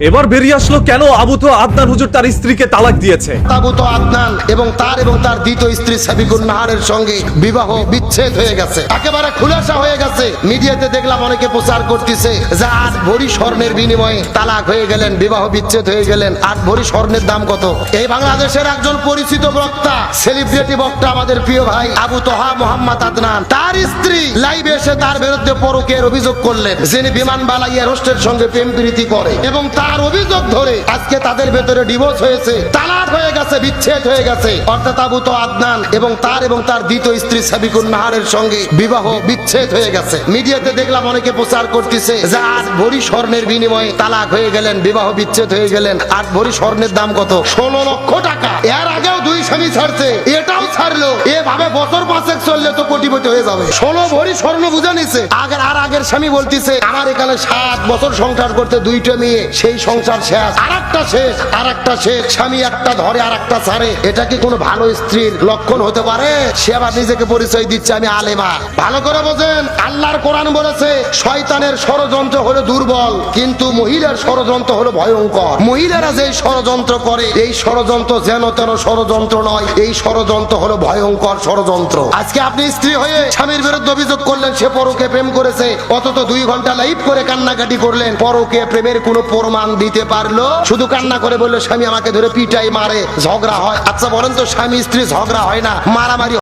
এবার বেরিয়ে আসলো কেন আবু তো আদনান হুজুর তার স্ত্রীকে তালাক দিয়েছে। আবু তো আদনান এবং তার দ্বিতীয় স্ত্রী সাবিকুন নাহারের সঙ্গে বিবাহ বিচ্ছেদ হয়ে গেছে, একেবারে খুলাসা হয়ে গেছে। মিডিয়াতে দেখলাম অনেকে প্রচার করতেছে যে 8 ভরি স্বর্ণের বিনিময়ে তালাক হয়ে গেলেন, বিবাহ বিচ্ছেদ হয়ে গেলেন। 8 ভরি স্বর্ণের দাম কত? এই বাংলাদেশের একজন পরিচিত বক্তা, সেলিব্রিটি বক্তা, আমাদের প্রিয় ভাই আবু তোহা মোহাম্মদ আদনান, তার স্ত্রী লাইভে এসে তার বিরুদ্ধে পরকীয়ার অভিযোগ করলেন। যিনি বিমান বালাইয়া হোস্টের সঙ্গে প্রেম প্রীতি করে এবং তার অভিযোগ ধরে আজকে তাদের ভেতরে ডিভোর্স হয়েছে, তালাক হয়ে গেছে, বিচ্ছেদ হয়ে গেছে। অর্থাৎ আবু তো আদনান এবং তার দ্বিতীয় স্ত্রী সাবিকুন নাহারের সঙ্গে বিবাহ বিচ্ছেদ হয়ে গেছে। মিডিয়াতে দেখলাম অনেকে প্রচার করতেছে যে 8 ভরি স্বর্ণের বিনিময়ে তালাক হয়ে গেলেন, বিবাহ বিচ্ছেদ হয়ে গেলেন। 8 ভরি স্বর্ণের দাম কত? 16 লক্ষ টাকা। এর আগেও 2 স্বামী ছাড়ছে, এটাও ছাড়লো। এভাবে বছর 5 চললে তো কোটিপতি হয়ে যাবে। 16 ভরি স্বর্ণ বুঝে নিছে। আগের স্বামী বলতিছে আমার এখানে 7 বছর সংসার করতে 2টা মেয়ে, সেই সংসার শেষ, আরেকটা শেষ। স্বামী একটা ধরে আরেকটা ছাড়ে, এটা কি কোনো ভালো স্ত্রীর লক্ষণ হতে পারে? সে আবার নিজেকে পরিচয় দিচ্ছে আমি আলেমা। ভালো করে বোঝেন, আল্লাহর কোরআন বলেছে শয়তানের ষড়যন্ত্র হলো দুর্বল, কিন্তু মহিলার ষড়যন্ত্র হলো ভয়ঙ্কর। মহিলারা যে ষড়যন্ত্র করে, এই ষড়যন্ত্র যেন তেন ষড়যন্ত্র নয়, এই ষড়যন্ত্র হলো ভয়ঙ্কর ষড়যন্ত্র। আজকে আপনি স্ত্রী হয়ে স্বামীর বিরুদ্ধে অভিযোগ করলেন সে পরকে প্রেম করেছে, অথচ 2 ঘন্টা লাইভ করে কান্নাকাটি করলেন। পরকে প্রেমের কোনো প্রমাণ দিতে পারলো? শুধু কান্না করে বললো স্বামী আমাকে ধরে পিটাই মারে, ঝগড়া হয়। আচ্ছা বলেন তো, স্বামী স্ত্রী ঝগড়া হয় না, মারামারি